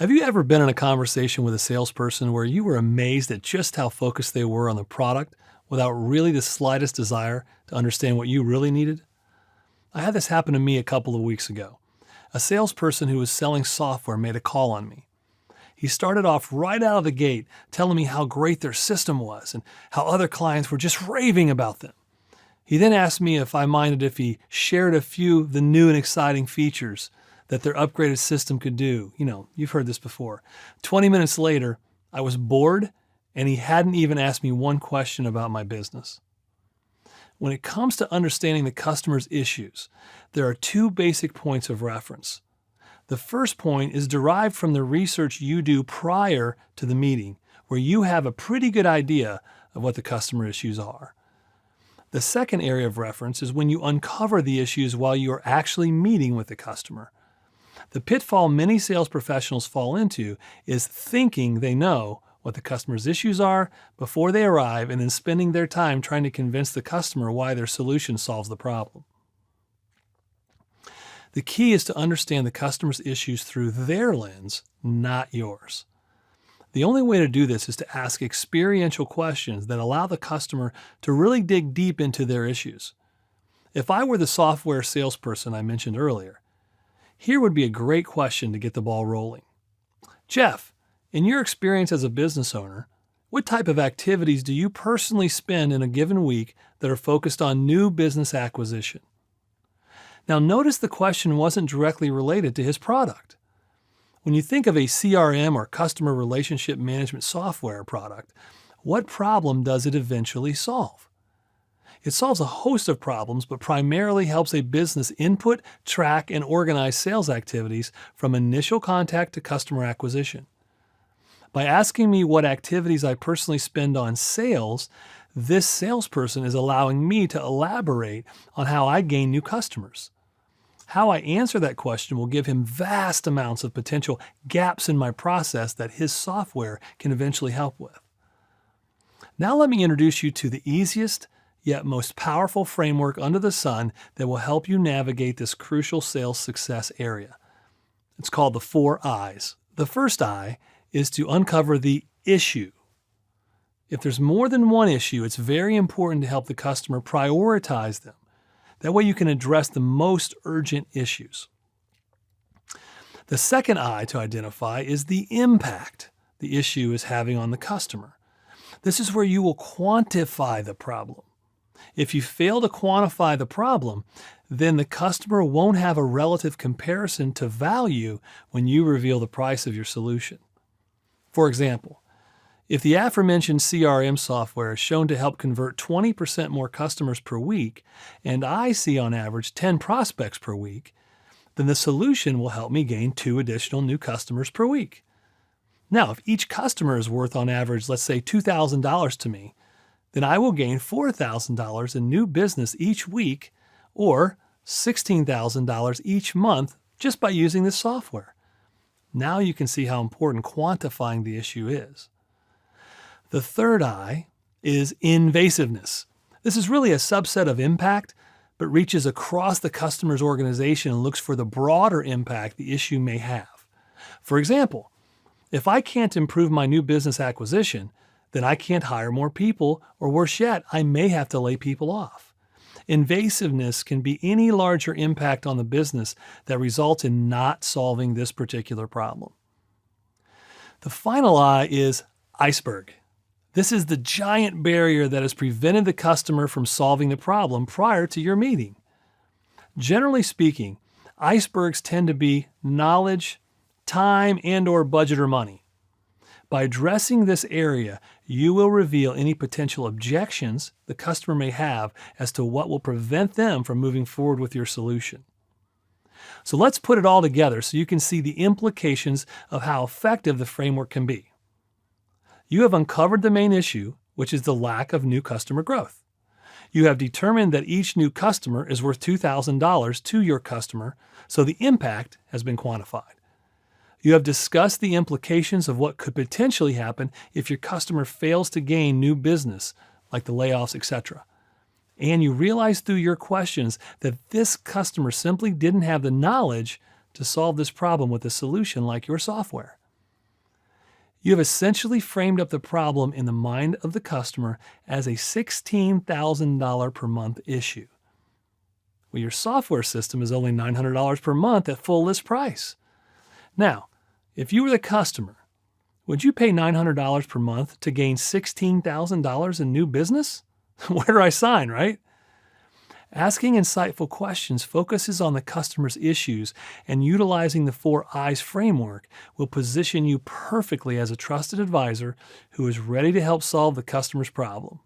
Have you ever been in a conversation with a salesperson where you were amazed at just how focused they were on the product without really the slightest desire to understand what you really needed? I had this happen to me a couple of weeks ago. A salesperson who was selling software made a call on me. He started off right out of the gate telling me how great their system was and how other clients were just raving about them. He then asked me if I minded if he shared a few of the new and exciting features that their upgraded system could do. You've heard this before. 20 minutes later, I was bored and he hadn't even asked me one question about my business. When it comes to understanding the customer's issues, there are two basic points of reference. The first point is derived from the research you do prior to the meeting, where you have a pretty good idea of what the customer issues are. The second area of reference is when you uncover the issues while you are actually meeting with the customer. The pitfall many sales professionals fall into is thinking they know what the customer's issues are before they arrive and then spending their time trying to convince the customer why their solution solves the problem. The key is to understand the customer's issues through their lens, not yours. The only way to do this is to ask experiential questions that allow the customer to really dig deep into their issues. If I were the software salesperson I mentioned earlier, here would be a great question to get the ball rolling. Jeff, in your experience as a business owner, what type of activities do you personally spend in a given week that are focused on new business acquisition? Now notice the question wasn't directly related to his product. When you think of a CRM or customer relationship management software product, what problem does it eventually solve? It solves a host of problems, but primarily helps a business input, track, and organize sales activities from initial contact to customer acquisition. By asking me what activities I personally spend on sales, this salesperson is allowing me to elaborate on how I gain new customers. How I answer that question will give him vast amounts of potential gaps in my process that his software can eventually help with. Now let me introduce you to the easiest yet most powerful framework under the sun that will help you navigate this crucial sales success area. It's called the 4 I's. The first I is to uncover the issue. If there's more than one issue, it's very important to help the customer prioritize them. That way you can address the most urgent issues. The second I to identify is the impact the issue is having on the customer. This is where you will quantify the problem. If you fail to quantify the problem, then the customer won't have a relative comparison to value when you reveal the price of your solution. For example, if the aforementioned CRM software is shown to help convert 20% more customers per week, and I see on average 10 prospects per week, then the solution will help me gain 2 additional new customers per week. Now, if each customer is worth on average, let's say $2,000 to me, then I will gain $4,000 in new business each week or $16,000 each month just by using this software. Now you can see how important quantifying the issue is. The third I is invasiveness. This is really a subset of impact, but reaches across the customer's organization and looks for the broader impact the issue may have. For example, if I can't improve my new business acquisition, then I can't hire more people, or worse yet, I may have to lay people off. Invasiveness can be any larger impact on the business that results in not solving this particular problem. The final I is iceberg. This is the giant barrier that has prevented the customer from solving the problem prior to your meeting. Generally speaking, icebergs tend to be knowledge, time, and/or budget or money. By addressing this area, you will reveal any potential objections the customer may have as to what will prevent them from moving forward with your solution. So let's put it all together so you can see the implications of how effective the framework can be. You have uncovered the main issue, which is the lack of new customer growth. You have determined that each new customer is worth $2,000 to your customer, so the impact has been quantified. You have discussed the implications of what could potentially happen if your customer fails to gain new business, like the layoffs, etc. And you realize through your questions that this customer simply didn't have the knowledge to solve this problem with a solution like your software. You have essentially framed up the problem in the mind of the customer as a $16,000 per month issue. Well, your software system is only $900 per month at full list price. Now, if you were the customer, would you pay $900 per month to gain $16,000 in new business? Where do I sign, right? Asking insightful questions focuses on the customer's issues, and utilizing the 4 I's framework will position you perfectly as a trusted advisor who is ready to help solve the customer's problem.